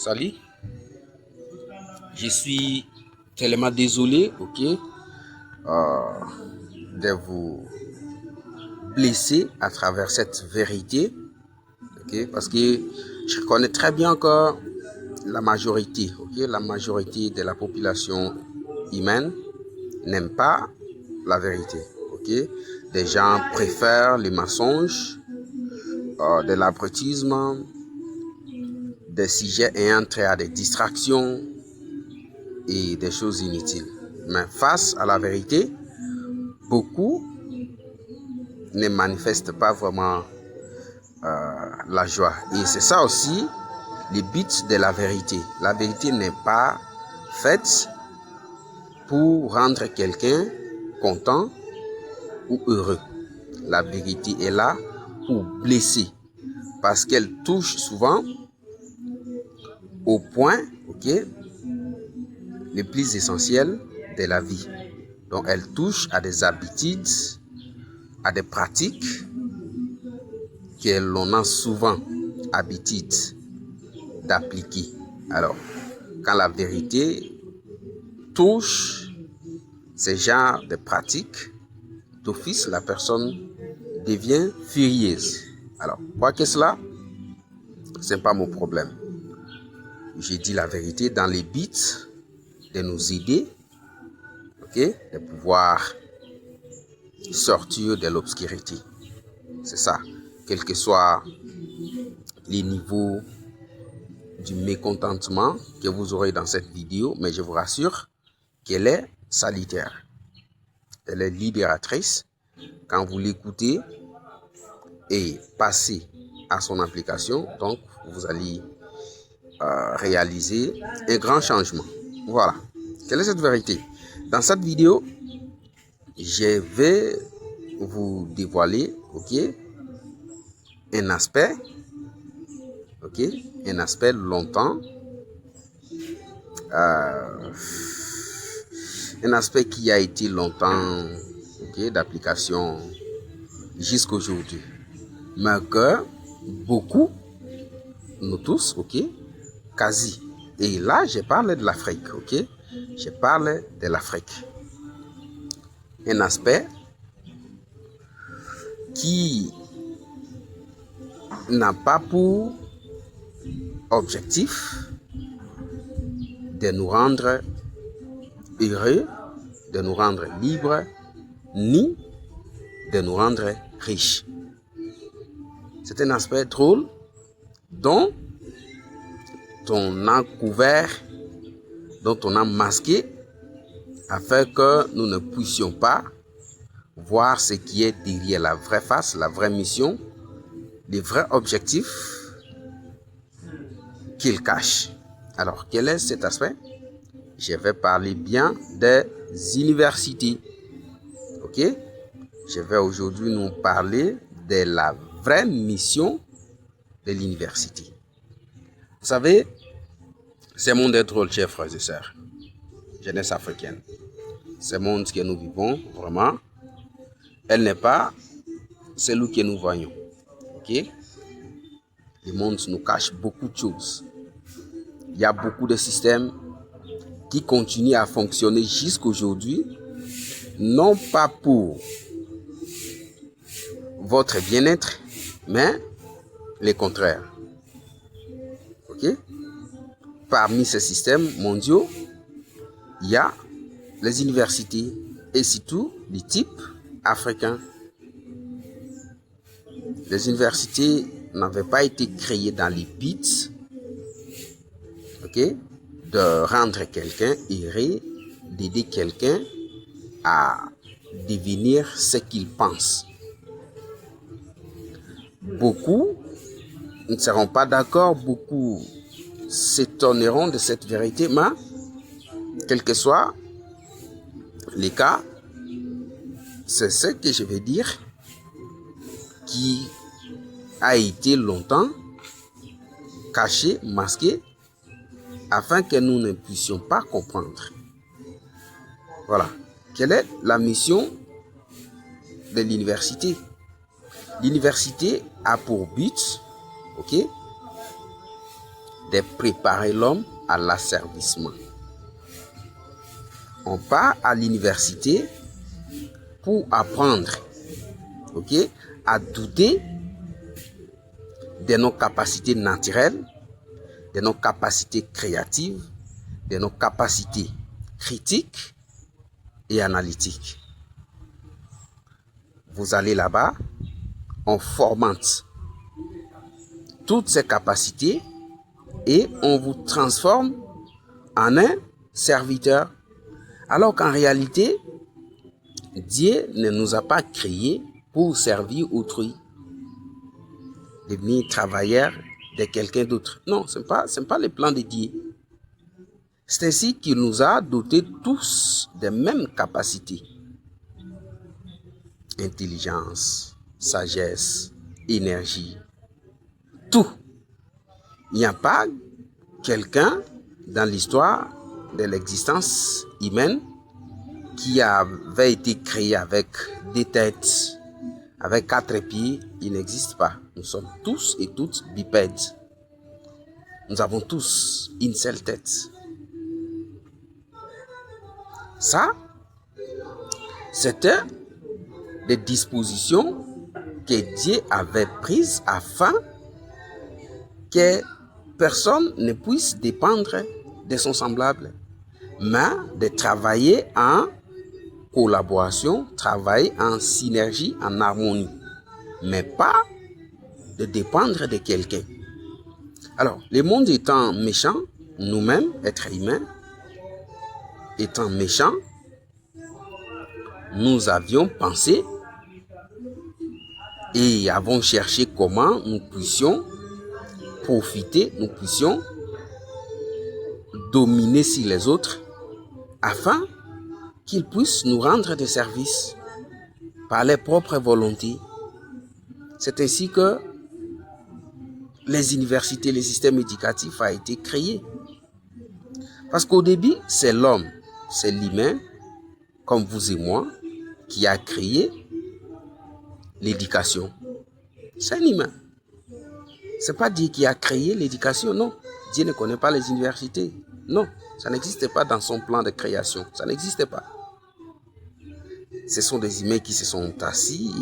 Salut, je suis tellement désolé, de vous blesser à travers cette vérité, parce que je connais très bien que la majorité, la majorité de la population humaine n'aime pas la vérité, Des gens préfèrent les mensonges, de l'abrutisme, des sujets ayant trait à des distractions et des choses inutiles. Mais face à la vérité, beaucoup ne manifestent pas vraiment la joie. Et c'est ça aussi le but de la vérité. La vérité n'est pas faite pour rendre quelqu'un content ou heureux. La vérité est là pour blesser, parce qu'elle touche souvent au point, le plus essentiel de la vie. Donc elle touche à des habitudes, à des pratiques que l'on a souvent habitude d'appliquer. Alors, quand la vérité touche ces genres de pratiques, d'office, la personne devient furieuse. Alors, quoi que cela, ce n'est pas mon problème. J'ai dit la vérité dans les buts de nous aider, de pouvoir sortir de l'obscurité. C'est ça. Quel que soit les niveaux du mécontentement que vous aurez dans cette vidéo, mais je vous rassure qu'elle est salutaire. Elle est libératrice. Quand vous l'écoutez et passez à son application, donc vous allez réaliser un grand changement. Voilà. Quelle est cette vérité? Dans cette vidéo, je vais vous dévoiler, un aspect, un aspect longtemps, un aspect qui a été longtemps, d'application jusqu'à aujourd'hui, mais que beaucoup, nous tous, quasi. Et là, je parle de l'Afrique, je parle de l'Afrique. Un aspect qui n'a pas pour objectif de nous rendre heureux, de nous rendre libres, ni de nous rendre riches. C'est un aspect drôle dont on a couvert, dont on a masqué, afin que nous ne puissions pas voir ce qui est derrière la vraie face, la vraie mission, les vrais objectifs qu'il cache. Alors, quel est cet aspect? Je vais parler bien des universités. Je vais aujourd'hui nous parler de la vraie mission de l'université. Vous savez, ce monde est drôle, chers frères et sœurs, jeunesse africaine. Ce monde que nous vivons, vraiment, elle n'est pas celui que nous voyons. Le monde nous cache beaucoup de choses. Il y a beaucoup de systèmes qui continuent à fonctionner jusqu'à aujourd'hui, non pas pour votre bien-être, mais le contraire. Parmi ces systèmes mondiaux, il y a les universités et surtout les types africains. Les universités n'avaient pas été créées dans les buts, de rendre quelqu'un heureux, d'aider quelqu'un à devenir ce qu'il pense. Beaucoup ne seront pas d'accord, beaucoup s'étonneront de cette vérité, mais quel que soit les cas, c'est ce que je vais dire qui a été longtemps caché, masqué, afin que nous ne puissions pas comprendre. Voilà. Quelle est la mission de l'université? L'université a pour but, de préparer l'homme à l'asservissement. On part à l'université pour apprendre, à douter de nos capacités naturelles, de nos capacités créatives, de nos capacités critiques et analytiques. Vous allez là-bas, on formate toutes ces capacités et on vous transforme en un serviteur. Alors qu'en réalité, Dieu ne nous a pas créés pour servir autrui, devenir travailleur de quelqu'un d'autre. Non, ce n'est pas le plan de Dieu. C'est ainsi qu'il nous a dotés tous des mêmes capacités. Intelligence, sagesse, énergie, tout. Il n'y a pas quelqu'un dans l'histoire de l'existence humaine qui avait été créé avec des têtes, avec 4 pieds. Il n'existe pas. Nous sommes tous et toutes bipèdes. Nous avons tous une seule tête. Ça, c'était des dispositions que Dieu avait prises afin que personne ne puisse dépendre de son semblable, mais de travailler en collaboration, travailler en synergie, en harmonie, mais pas de dépendre de quelqu'un. Alors, le monde étant méchant, nous-mêmes, êtres humains, étant méchants, nous avions pensé et avons cherché comment nous puissions profiter, nous puissions dominer sur les autres afin qu'ils puissent nous rendre des services par leur propre volonté. C'est ainsi que les universités, les systèmes éducatifs ont été créés. Parce qu'au début, c'est l'homme, c'est l'humain, comme vous et moi, qui a créé l'éducation. C'est un humain. C'est pas Dieu qui a créé l'éducation, non. Dieu ne connaît pas les universités. Non, ça n'existe pas dans son plan de création. Ça n'existe pas. Ce sont des humains qui se sont assis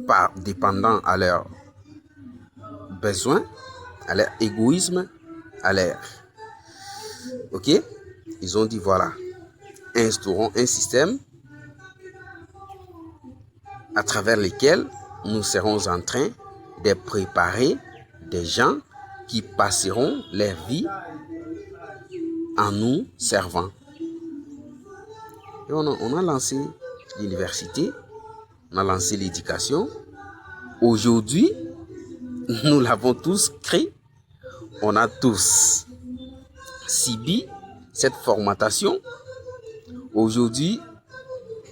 par dépendant à leurs besoins, à leur égoïsme, à leur... Ils ont dit voilà, instaurons un système à travers lequel nous serons en train de préparer des gens qui passeront leur vie en nous servant. Et on a lancé l'université, on a lancé l'éducation. Aujourd'hui, nous l'avons tous créé. On a tous subi cette formatation. Aujourd'hui,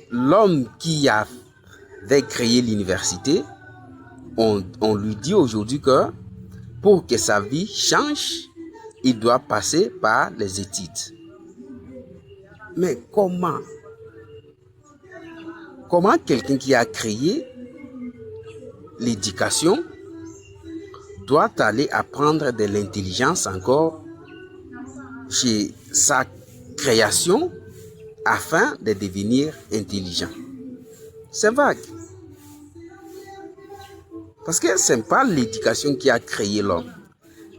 l'homme qui avait créé l'université, on lui dit aujourd'hui que pour que sa vie change, il doit passer par les études. Mais comment quelqu'un qui a créé l'éducation doit aller apprendre de l'intelligence encore chez sa création afin de devenir intelligent? C'est vague. Parce que ce n'est pas l'éducation qui a créé l'homme.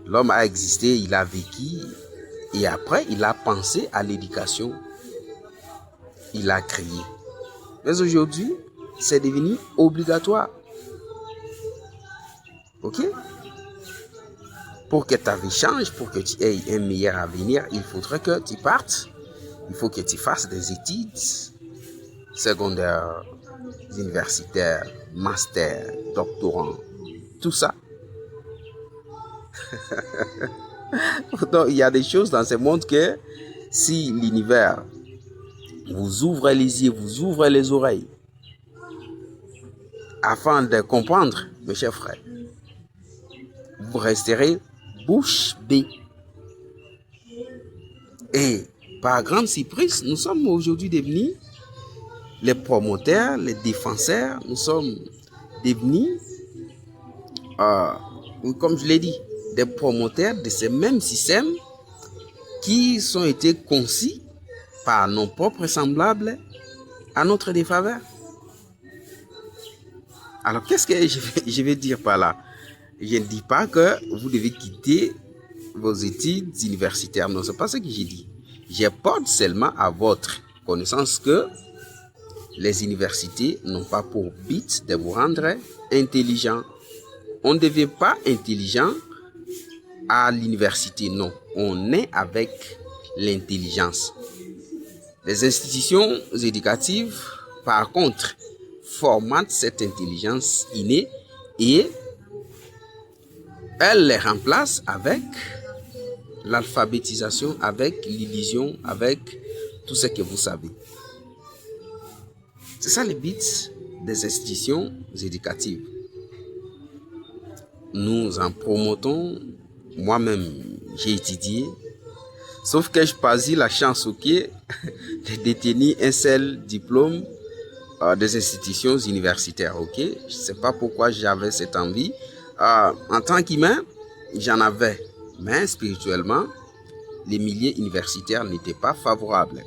L'homme a existé, il a vécu, et après il a pensé à l'éducation. Il a créé. Mais aujourd'hui, c'est devenu obligatoire. Pour que ta vie change, pour que tu aies un meilleur avenir, il faudrait que tu partes. Il faut que tu fasses des études secondaires, universitaires, master, doctorant, tout ça. Pourtant, il y a des choses dans ce monde que si l'univers vous ouvre les yeux, vous ouvre les oreilles, afin de comprendre, mes chers frères, vous resterez bouche bée. Et par grande surprise, nous sommes aujourd'hui devenus les promoteurs, les défenseurs, nous sommes devenus ou comme je l'ai dit, des promoteurs de ces mêmes systèmes qui ont été conçus par nos propres semblables à notre défaveur. Alors, qu'est-ce que je vais dire par là? Je ne dis pas que vous devez quitter vos études universitaires. Non, c'est pas ce que j'ai dit. Je porte seulement à votre connaissance que les universités n'ont pas pour but de vous rendre intelligent. On ne devient pas intelligent à l'université, non. On est avec l'intelligence. Les institutions éducatives, par contre, formatent cette intelligence innée et elles les remplacent avec l'alphabétisation, avec l'illusion, avec tout ce que vous savez. C'est ça le but des institutions éducatives. Nous en promotons, moi-même j'ai étudié, sauf que je n'ai pas eu la chance de détenir un seul diplôme des institutions universitaires. Je ne sais pas pourquoi j'avais cette envie. En tant qu'humain, j'en avais, mais spirituellement, les milieux universitaires n'étaient pas favorables.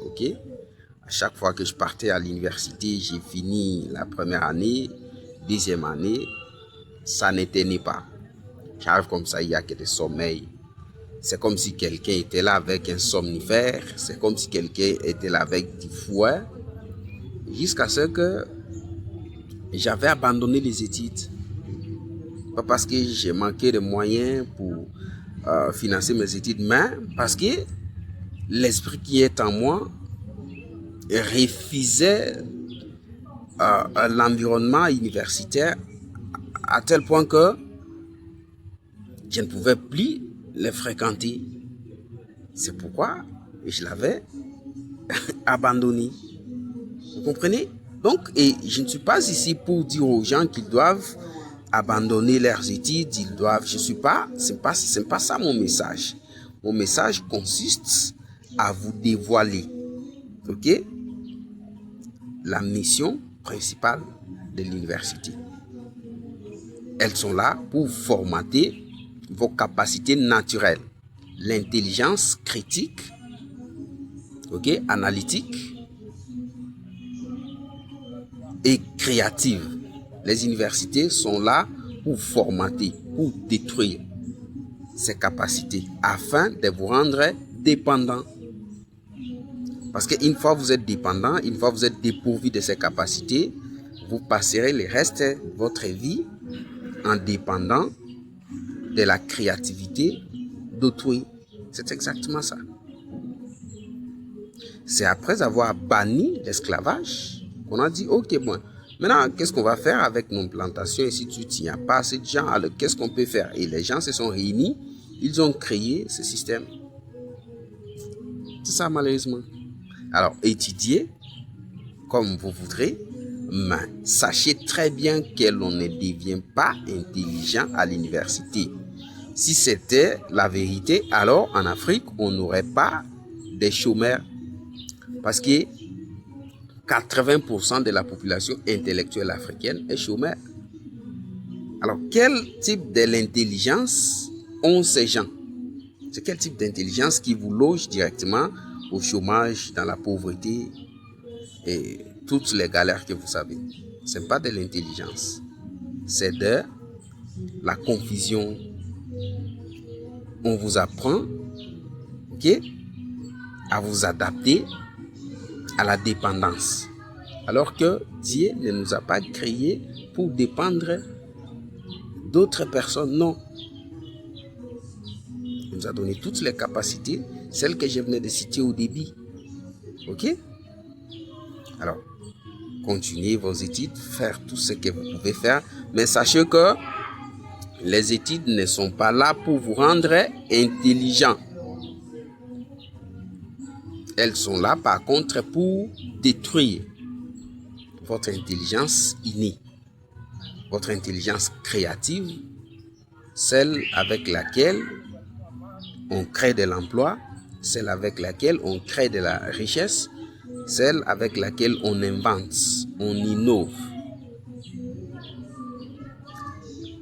À chaque fois que je partais à l'université, j'ai fini la première année, deuxième année, ça n'éteignait pas. J'arrive comme ça, il n'y a que des sommeils. C'est comme si quelqu'un était là avec un somnifère, c'est comme si quelqu'un était là avec du fouet, jusqu'à ce que j'avais abandonné les études. Pas parce que j'ai manqué de moyens pour financer mes études, mais parce que l'esprit qui est en moi refusait l'environnement universitaire à tel point que je ne pouvais plus les fréquenter. C'est pourquoi je l'avais abandonné. Vous comprenez? Donc, et je ne suis pas ici pour dire aux gens qu'ils doivent abandonner leurs études, ils doivent, c'est pas ça mon message. Mon message consiste à vous dévoiler, la mission principale de l'université. Elles sont là pour formater vos capacités naturelles, l'intelligence critique, analytique et créative. Les universités sont là pour formater, pour détruire ces capacités afin de vous rendre dépendant. Parce qu'une fois vous êtes dépendant, une fois vous êtes dépourvu de ces capacités, vous passerez le reste de votre vie en dépendant de la créativité d'autrui. C'est exactement ça. C'est après avoir banni l'esclavage qu'on a dit, ok, bon, maintenant, qu'est-ce qu'on va faire avec nos plantations et si tu n'y a pas assez de gens, alors qu'est-ce qu'on peut faire? Et les gens se sont réunis, ils ont créé ce système. C'est ça, malheureusement. Alors, étudiez comme vous voudrez, mais sachez très bien que l'on ne devient pas intelligent à l'université. Si c'était la vérité, alors en Afrique, on n'aurait pas de chômeurs. Parce que 80% de la population intellectuelle africaine est chômeur. Alors, quel type de l'intelligence ont ces gens? C'est quel type d'intelligence qui vous loge directement au chômage, dans la pauvreté et toutes les galères que vous savez? Ce n'est pas de l'intelligence. C'est de la confusion. On vous apprend à vous adapter à la dépendance. Alors que Dieu ne nous a pas créés pour dépendre d'autres personnes. Non. Il nous a donné toutes les capacités, celles que je venais de citer au début. Alors, continuez vos études, faire tout ce que vous pouvez faire. Mais sachez que les études ne sont pas là pour vous rendre intelligent. Elles sont là, par contre, pour détruire votre intelligence innée, votre intelligence créative, celle avec laquelle on crée de l'emploi, celle avec laquelle on crée de la richesse, celle avec laquelle on invente, on innove.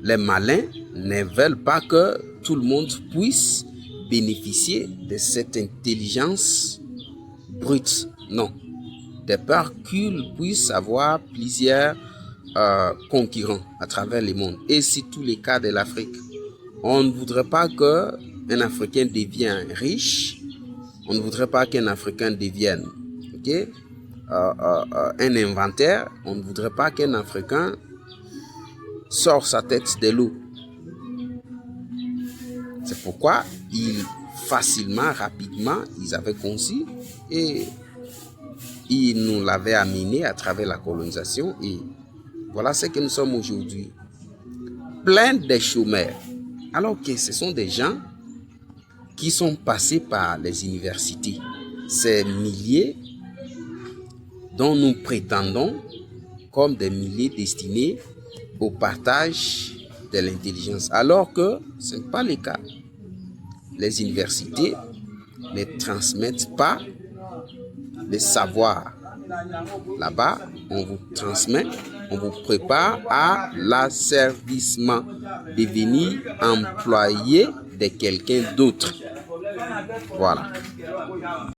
Les malins ne veulent pas que tout le monde puisse bénéficier de cette intelligence brute. Non. De peur qu'ils puissent avoir plusieurs concurrents à travers le monde. Et c'est tous les cas de l'Afrique. On ne voudrait pas qu'un Africain devienne riche. On ne voudrait pas qu'un Africain devienne un inventaire. On ne voudrait pas qu'un Africain sorte sa tête de l'eau. C'est pourquoi rapidement, ils avaient conçu et ils nous l'avaient amené à travers la colonisation. Et voilà ce que nous sommes aujourd'hui. Plein de chômeurs. Alors que ce sont des gens qui sont passés par les universités. Ces milliers dont nous prétendons comme des milliers destinés au partage de l'intelligence. Alors que ce n'est pas le cas. Les universités ne transmettent pas le savoir. Là-bas, on vous transmet, on vous prépare à l'asservissement, devenir employé de quelqu'un d'autre. Voilà.